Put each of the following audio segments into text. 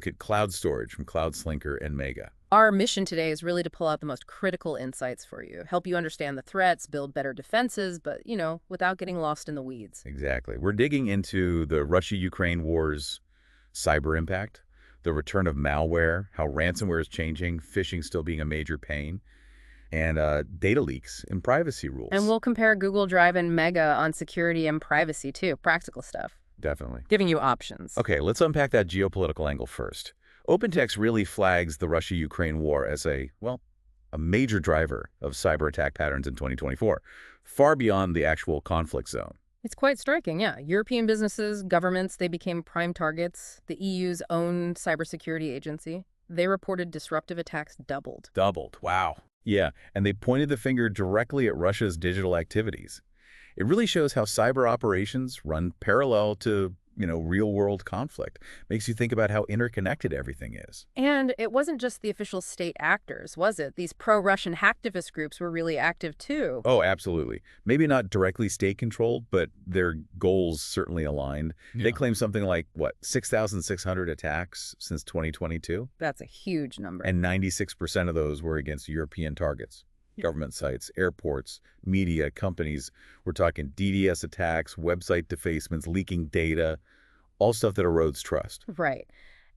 Look at cloud storage from CloudSlinker and Mega. Our mission today is really to pull out the most critical insights for you, help you understand the threats, build better defenses, but, without getting lost in the weeds. Exactly. We're digging into the Russia-Ukraine war's cyber impact, the return of malware, how ransomware is changing, phishing still being a major pain, and data leaks and privacy And rules. we'll compare Google Drive and Mega on security and privacy, too, practical stuff, Definitely. giving you options. Okay, let's unpack that geopolitical angle first. OpenText really flags the Russia-Ukraine war as a major driver of cyber attack patterns in 2024, far beyond the actual conflict zone. It's quite striking, yeah. European businesses, governments, they became prime targets. The EU's own cybersecurity agency, they reported disruptive attacks doubled. Doubled. Wow. Yeah, and they pointed the finger directly at Russia's digital activities. It really shows how cyber operations run parallel to, real-world conflict. Makes you think about how interconnected everything is. And it wasn't just the official state actors, was it? These pro-Russian hacktivist groups were really active, too. Oh, absolutely. Maybe not directly state-controlled, but their goals certainly aligned. Yeah. They claim something like, 6,600 attacks since 2022? That's a huge number. And 96% of those were against European targets. Government sites, airports, media, companies. We're talking DDoS attacks, website defacements, leaking data, all stuff that erodes trust. Right.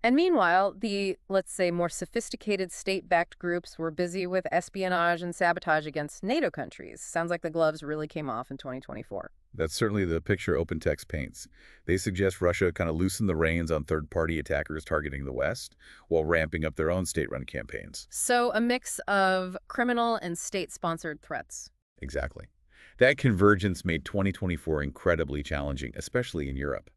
And meanwhile, the, let's say, more sophisticated state-backed groups were busy with espionage and sabotage against NATO countries. Sounds like the gloves really came off in 2024. That's certainly the picture OpenText paints. They suggest Russia kind of loosen the reins on third-party attackers targeting the West while ramping up their own state-run campaigns. So a mix of criminal and state-sponsored threats. Exactly. That convergence made 2024 incredibly challenging, especially in Europe.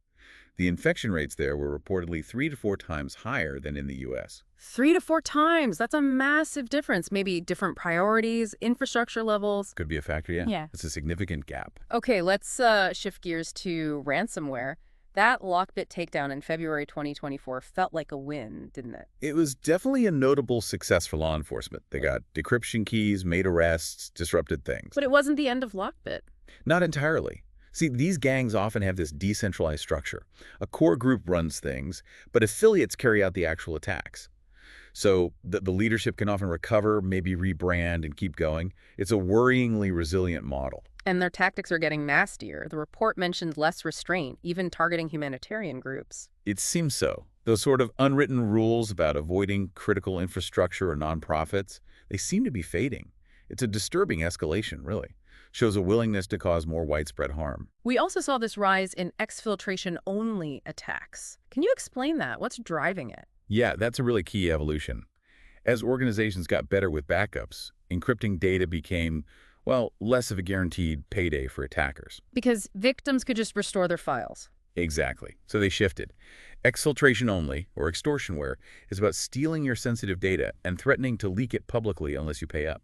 The infection rates there were reportedly 3 to 4 times higher than in the U.S. 3 to 4 times. That's a massive difference. Maybe different priorities, infrastructure levels. Could be a factor, yeah. Yeah. It's a significant gap. Okay, let's shift gears to ransomware. That Lockbit takedown in February 2024 felt like a win, didn't it? It was definitely a notable success for law enforcement. They got decryption keys, made arrests, disrupted things. But it wasn't the end of Lockbit. Not entirely. See, these gangs often have this decentralized structure. A core group runs things, but affiliates carry out the actual attacks. So the leadership can often recover, maybe rebrand, and keep going. It's a worryingly resilient model. And their tactics are getting nastier. The report mentioned less restraint, even targeting humanitarian groups. It seems so. Those sort of unwritten rules about avoiding critical infrastructure or nonprofits, they seem to be fading. It's a disturbing escalation, really. Shows a willingness to cause more widespread harm. We also saw this rise in exfiltration-only attacks. Can you explain that? What's driving it? Yeah, that's a really key evolution. As organizations got better with backups, encrypting data became, less of a guaranteed payday for attackers. Because victims could just restore their files. Exactly. So they shifted. Exfiltration only, or extortionware, is about stealing your sensitive data and threatening to leak it publicly unless you pay up.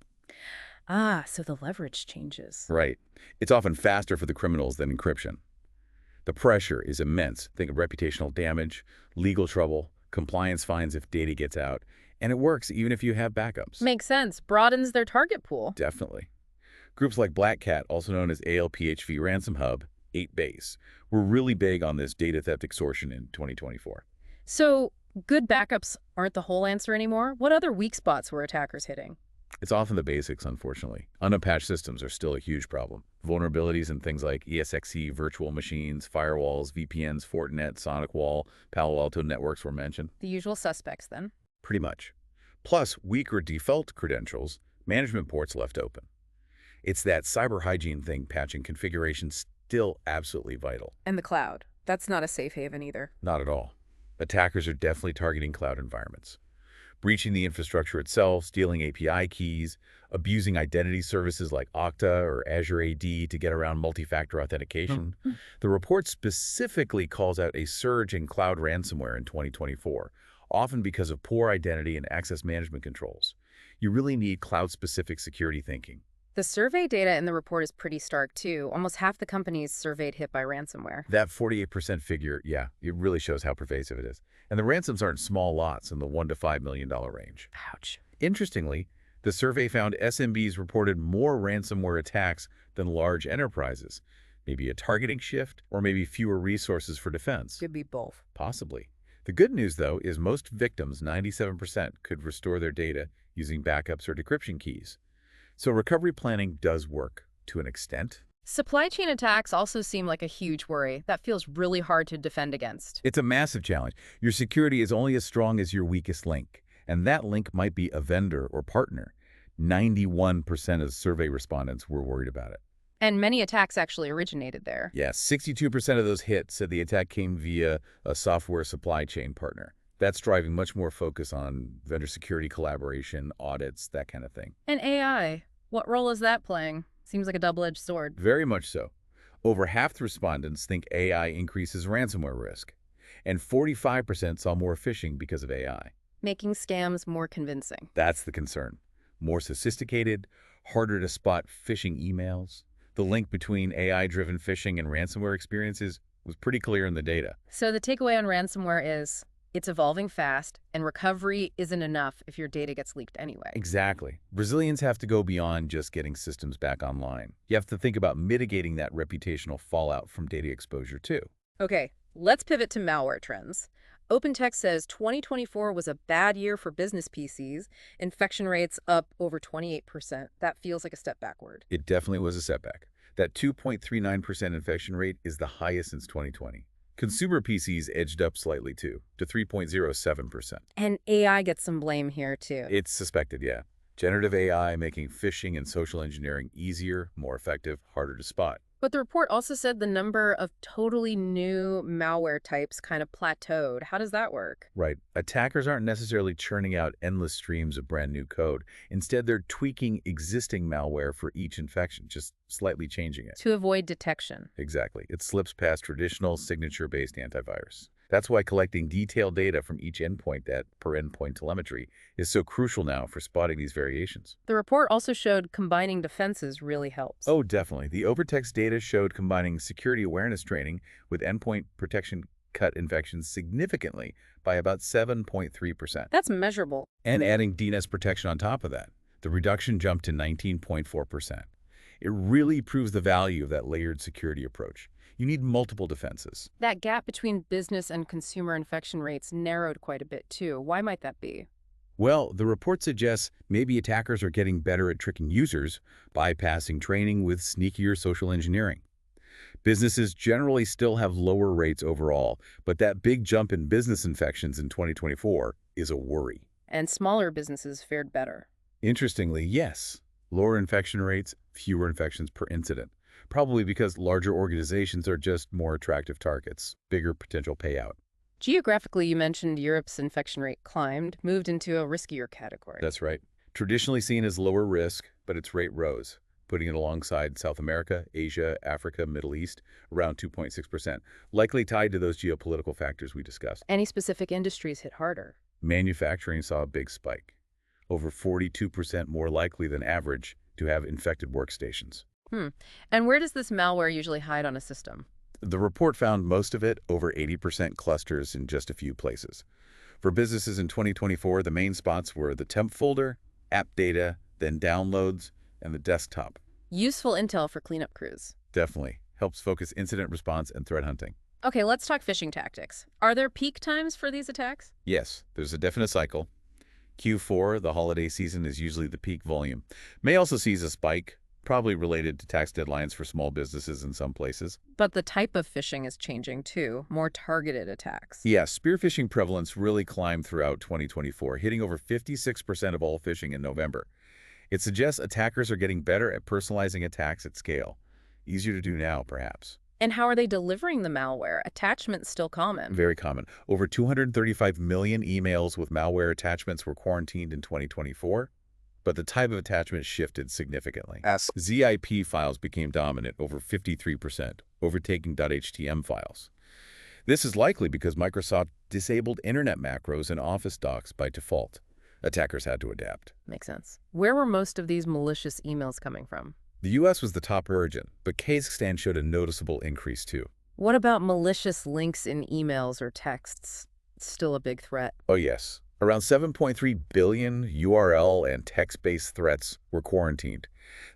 Ah, so the leverage changes. Right. It's often faster for the criminals than encryption. The pressure is immense. Think of reputational damage, legal trouble, compliance fines if data gets out, and it works even if you have backups. Makes sense. Broadens their target pool. Definitely. Groups like Black Cat, also known as ALPHV Ransom Hub, 8base, were really big on this data theft extortion in 2024. So good backups aren't the whole answer anymore? What other weak spots were attackers hitting? It's often the basics, unfortunately. Unpatched systems are still a huge problem. Vulnerabilities in things like ESXi, virtual machines, firewalls, VPNs, Fortinet, SonicWall, Palo Alto networks were mentioned. The usual suspects, then. Pretty much. Plus, weaker default credentials, management ports left open. It's that cyber hygiene thing, patching configurations still absolutely vital. And the cloud. That's not a safe haven either. Not at all. Attackers are definitely targeting cloud environments. Breaching the infrastructure itself, stealing API keys, abusing identity services like Okta or Azure AD to get around multi-factor authentication. The report specifically calls out a surge in cloud ransomware in 2024, often because of poor identity and access management controls. You really need cloud-specific security thinking. The survey data in the report is pretty stark, too. Almost half the companies surveyed hit by ransomware. That 48% figure, yeah, it really shows how pervasive it is. And the ransoms aren't small lots in the $1 to $5 million range. Ouch. Interestingly, the survey found SMBs reported more ransomware attacks than large enterprises. Maybe a targeting shift, or maybe fewer resources for defense. Could be both. Possibly. The good news, though, is most victims, 97%, could restore their data using backups or decryption keys. So recovery planning does work to an extent. Supply chain attacks also seem like a huge worry. That feels really hard to defend against. It's a massive challenge. Your security is only as strong as your weakest link, and that link might be a vendor or partner. 91% of survey respondents were worried about it. And many attacks actually originated there. Yes, 62% of those hits said the attack came via a software supply chain partner. That's driving much more focus on vendor security collaboration, audits, that kind of thing. And AI, what role is that playing? Seems like a double-edged sword. Very much so. Over half the respondents think AI increases ransomware risk, and 45% saw more phishing because of AI. Making scams more convincing. That's the concern. More sophisticated, harder to spot phishing emails. The link between AI-driven phishing and ransomware experiences was pretty clear in the data. So the takeaway on ransomware is it's evolving fast, and recovery isn't enough if your data gets leaked anyway. Exactly. Brazilians have to go beyond just getting systems back online. You have to think about mitigating that reputational fallout from data exposure too. Okay, let's pivot to malware trends. OpenText says 2024 was a bad year for business PCs, infection rates up over 28%. That feels like a step backward. It definitely was a setback. That 2.39% infection rate is the highest since 2020. Consumer PCs edged up slightly too, to 3.07%. And AI gets some blame here too. It's suspected, yeah. Generative AI making phishing and social engineering easier, more effective, harder to spot. But the report also said the number of totally new malware types kind of plateaued. How does that work? Right. Attackers aren't necessarily churning out endless streams of brand new code. Instead, they're tweaking existing malware for each infection, just slightly changing it. To avoid detection. Exactly. It slips past traditional signature-based antivirus. That's why collecting detailed data from each endpoint, that per-endpoint telemetry, is so crucial now for spotting these variations. The report also showed combining defenses really helps. Oh, definitely. The OpenText data showed combining security awareness training with endpoint protection cut infections significantly by about 7.3%. That's measurable. And adding DNS protection on top of that, the reduction jumped to 19.4%. It really proves the value of that layered security approach. You need multiple defenses. That gap between business and consumer infection rates narrowed quite a bit too. Why might that be? Well, the report suggests maybe attackers are getting better at tricking users, bypassing training with sneakier social engineering. Businesses generally still have lower rates overall, but that big jump in business infections in 2024 is a worry. And smaller businesses fared better. Interestingly, yes, lower infection rates, fewer infections per incident. Probably because larger organizations are just more attractive targets, bigger potential payout. Geographically, you mentioned Europe's infection rate climbed, moved into a riskier category. That's right. Traditionally seen as lower risk, but its rate rose, putting it alongside South America, Asia, Africa, Middle East, around 2.6%, likely tied to those geopolitical factors we discussed. Any specific industries hit harder? Manufacturing saw a big spike, over 42% more likely than average to have infected workstations. And where does this malware usually hide on a system? The report found most of it, over 80% clusters in just a few places. For businesses in 2024, the main spots were the temp folder, app data, then downloads, and the desktop. Useful intel for cleanup crews. Definitely. Helps focus incident response and threat hunting. Okay, let's talk phishing tactics. Are there peak times for these attacks? Yes, there's a definite cycle. Q4, the holiday season, is usually the peak volume. May also sees a spike, probably related to tax deadlines for small businesses in some places. But the type of phishing is changing too, more targeted attacks. Yeah, spearphishing prevalence really climbed throughout 2024, hitting over 56% of all phishing in November. It suggests attackers are getting better at personalizing attacks at scale. Easier to do now, perhaps. And how are they delivering the malware? Attachments still common. Very common. Over 235 million emails with malware attachments were quarantined in 2024. But the type of attachment shifted significantly. As ZIP files became dominant, over 53%, overtaking .htm files. This is likely because Microsoft disabled internet macros in Office docs by default. Attackers had to adapt. Makes sense. Where were most of these malicious emails coming from? The U.S. was the top origin, but Kazakhstan showed a noticeable increase too. What about malicious links in emails or texts? Still a big threat. Oh yes. Around 7.3 billion URL and text-based threats were quarantined.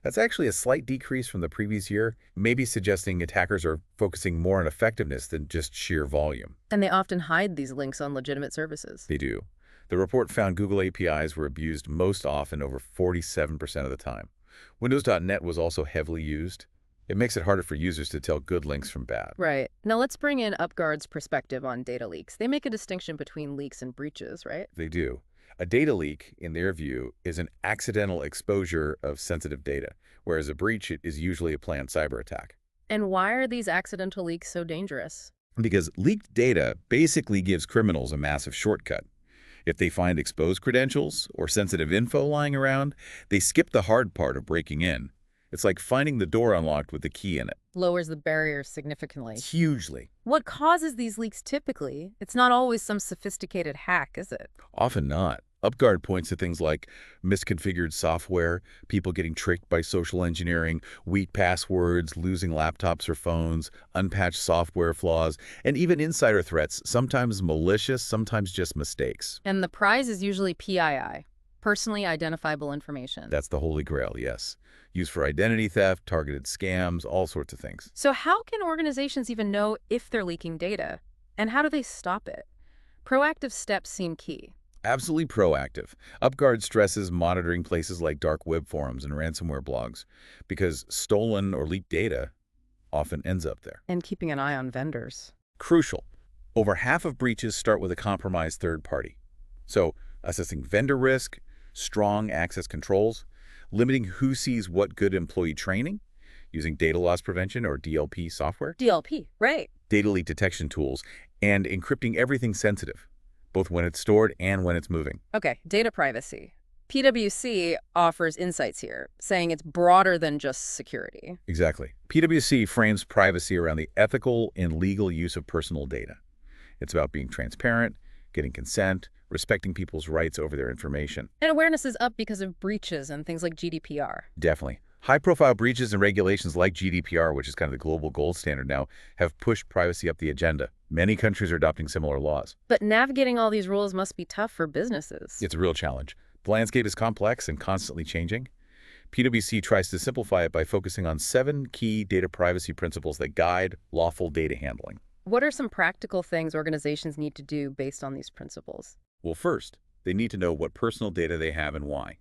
That's actually a slight decrease from the previous year, maybe suggesting attackers are focusing more on effectiveness than just sheer volume. And they often hide these links on legitimate services. They do. The report found Google APIs were abused most often, over 47% of the time. Windows.net was also heavily used. It makes it harder for users to tell good links from bad. Right. Now let's bring in UpGuard's perspective on data leaks. They make a distinction between leaks and breaches, right? They do. A data leak, in their view, is an accidental exposure of sensitive data, whereas a breach is usually a planned cyber attack. And why are these accidental leaks so dangerous? Because leaked data basically gives criminals a massive shortcut. If they find exposed credentials or sensitive info lying around, they skip the hard part of breaking in. It's like finding the door unlocked with the key in it. Lowers the barriers significantly. Hugely. What causes these leaks typically? It's not always some sophisticated hack, is it? Often not. UpGuard points to things like misconfigured software, people getting tricked by social engineering, weak passwords, losing laptops or phones, unpatched software flaws, and even insider threats, sometimes malicious, sometimes just mistakes. And the prize is usually PII, personally identifiable information. That's the holy grail, yes. Used for identity theft, targeted scams, all sorts of things. So how can organizations even know if they're leaking data? And how do they stop it? Proactive steps seem key. Absolutely proactive. UpGuard stresses monitoring places like dark web forums and ransomware blogs because stolen or leaked data often ends up there. And keeping an eye on vendors. Crucial. Over half of breaches start with a compromised third party. So, assessing vendor risk, strong access controls, limiting who sees what good employee training, using data loss prevention or DLP software, DLP, right. data leak detection tools, and encrypting everything sensitive, both when it's stored and when it's moving. Okay, data privacy. PwC offers insights here, saying it's broader than just security. Exactly. PwC frames privacy around the ethical and legal use of personal data. It's about being transparent, getting consent, respecting people's rights over their information. And awareness is up because of breaches and things like GDPR. Definitely. High-profile breaches and regulations like GDPR, which is kind of the global gold standard now, have pushed privacy up the agenda. Many countries are adopting similar laws. But navigating all these rules must be tough for businesses. It's a real challenge. The landscape is complex and constantly changing. PwC tries to simplify it by focusing on 7 key data privacy principles that guide lawful data handling. What are some practical things organizations need to do based on these principles? Well, first, they need to know what personal data they have and why.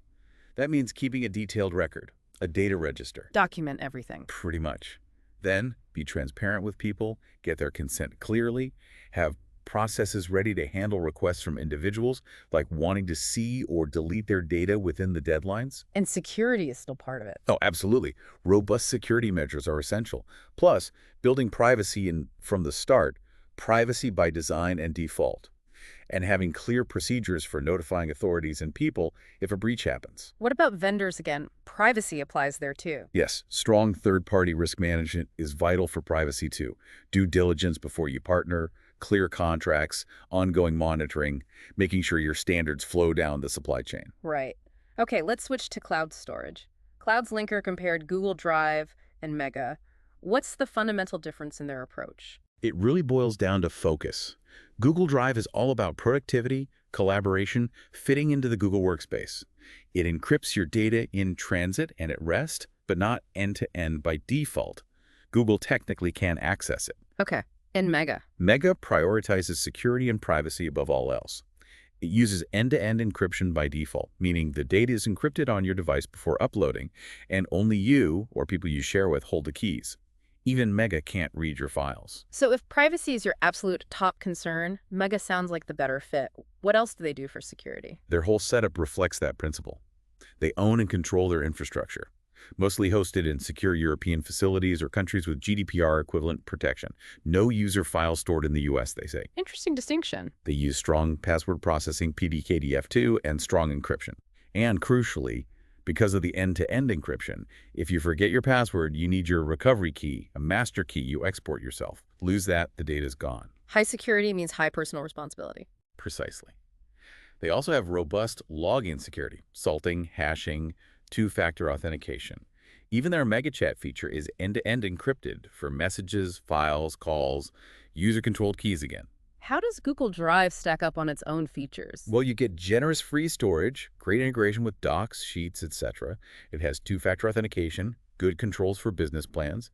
That means keeping a detailed record, a data register. Document everything. Pretty much. Then, be transparent with people, get their consent clearly, have processes ready to handle requests from individuals, like wanting to see or delete their data within the deadlines. And security is still part of it. Oh, absolutely. Robust security measures are essential. Plus, building privacy in from the start, privacy by design and default, and having clear procedures for notifying authorities and people if a breach happens. What about vendors again? Privacy applies there too. Yes, strong third-party risk management is vital for privacy too. Due diligence before you partner, clear contracts, ongoing monitoring, making sure your standards flow down the supply chain. Right. Okay, let's switch to cloud storage. Cloud's Linker compared Google Drive and Mega. What's the fundamental difference in their approach? It really boils down to focus. Google Drive is all about productivity, collaboration, fitting into the Google Workspace. It encrypts your data in transit and at rest, but not end-to-end by default. Google technically can access it. Okay. And Mega. Mega prioritizes security and privacy above all else. It uses end-to-end encryption by default, meaning the data is encrypted on your device before uploading, and only you or people you share with hold the keys. Even Mega can't read your files. So if privacy is your absolute top concern, Mega sounds like the better fit. What else do they do for security? Their whole setup reflects that principle. They own and control their infrastructure, mostly hosted in secure European facilities or countries with GDPR equivalent protection. No user files stored in the US, they say. Interesting distinction. They use strong password processing, PDKDF2, and strong encryption. And crucially, because of the end-to-end encryption, if you forget your password, you need your recovery key, a master key you export yourself. Lose that, the data's gone. High security means high personal responsibility. Precisely. They also have robust login security, salting, hashing, two-factor authentication. Even their MegaChat feature is end-to-end encrypted for messages, files, calls, user-controlled keys again. How does Google Drive stack up on its own features? Well, you get generous free storage, great integration with docs, sheets, etc. It has two-factor authentication, good controls for business plans.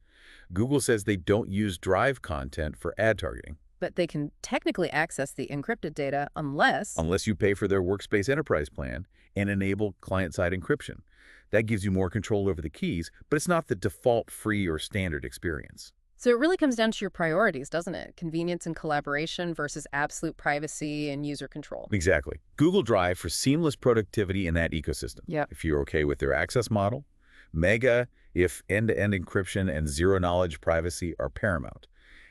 Google says they don't use Drive content for ad targeting, But they can technically access the encrypted data unless. unless you pay for their Workspace Enterprise plan and enable client-side encryption. That gives you more control over the keys, but it's not the default free or standard experience. So it really comes down to your priorities, doesn't it? Convenience and collaboration versus absolute privacy and user control. Exactly. Google Drive for seamless productivity in that ecosystem. Yep. If you're okay with their access model, Mega if end-to-end encryption and zero-knowledge privacy are paramount.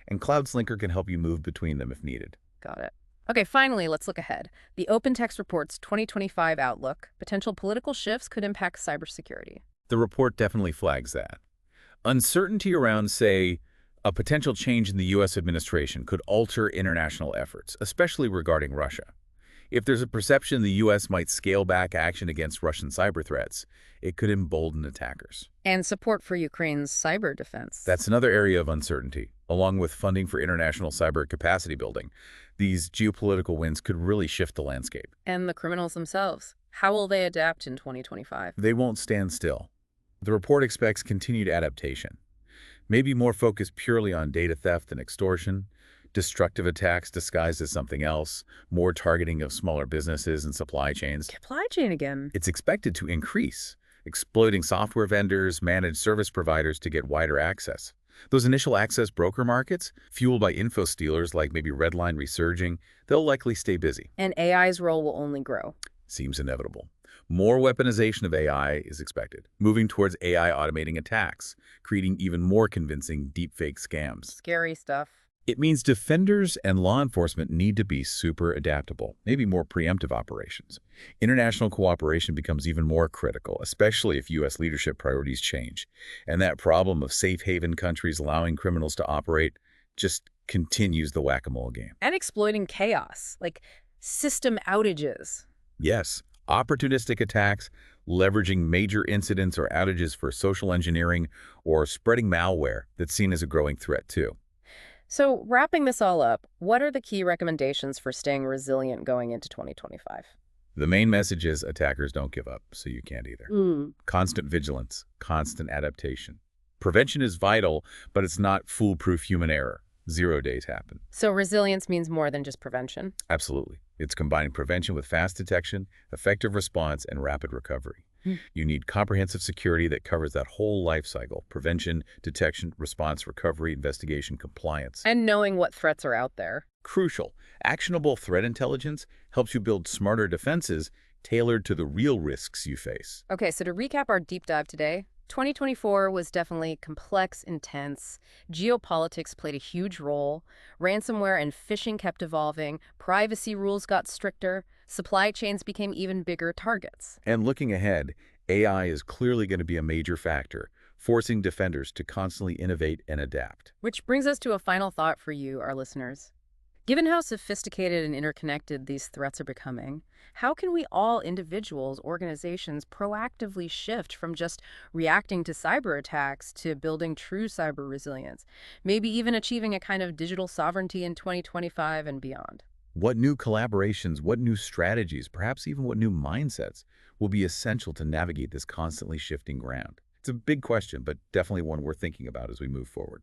And Cloud Slinker can help you move between them if needed. Got it. Okay, finally, let's look ahead. The Open Text Report's 2025 outlook. Potential political shifts could impact cybersecurity. The report definitely flags that. Uncertainty around, say, a potential change in the U.S. administration could alter international efforts, especially regarding Russia. If there's a perception the U.S. might scale back action against Russian cyber threats, it could embolden attackers. And support for Ukraine's cyber defense. That's another area of uncertainty, along with funding for international cyber capacity building. These geopolitical winds could really shift the landscape. And the criminals themselves. How will they adapt in 2025? They won't stand still. The report expects continued adaptation, maybe more focused purely on data theft and extortion, destructive attacks disguised as something else, more targeting of smaller businesses and supply chains. Supply chain again. It's expected to increase, exploiting software vendors, managed service providers to get wider access. Those initial access broker markets, fueled by info stealers like maybe Redline resurging, they'll likely stay busy. And AI's role will only grow. Seems inevitable. More weaponization of AI is expected, moving towards AI automating attacks, creating even more convincing deepfake scams. Scary stuff. It means defenders and law enforcement need to be super adaptable, maybe more preemptive operations. International cooperation becomes even more critical, especially if U.S. leadership priorities change. And that problem of safe haven countries allowing criminals to operate just continues the whack-a-mole game. And exploiting chaos, like system outages. Yes, opportunistic attacks, leveraging major incidents or outages for social engineering, or spreading malware that's seen as a growing threat too. So wrapping this all up, what are the key recommendations for staying resilient going into 2025? The main message is attackers don't give up, so you can't either. Constant vigilance, constant adaptation. Prevention is vital, but it's not foolproof human error. 0 days happen. So resilience means more than just prevention? Absolutely. It's combining prevention with fast detection, effective response, and rapid recovery. You need comprehensive security that covers that whole life cycle: prevention, detection, response, recovery, investigation, compliance. And knowing what threats are out there. Crucial. Actionable threat intelligence helps you build smarter defenses tailored to the real risks you face. Okay, so to recap our deep dive today, 2024 was definitely complex, intense. Geopolitics played a huge role. Ransomware and phishing kept evolving. Privacy rules got stricter. Supply chains became even bigger targets. And looking ahead, AI is clearly going to be a major factor, forcing defenders to constantly innovate and adapt. Which brings us to a final thought for you, our listeners. Given how sophisticated and interconnected these threats are becoming, how can we all, individuals, organizations, proactively shift from just reacting to cyber attacks to building true cyber resilience, maybe even achieving a kind of digital sovereignty in 2025 and beyond? What new collaborations, what new strategies, perhaps even what new mindsets will be essential to navigate this constantly shifting ground? It's a big question, but definitely one worth thinking about as we move forward.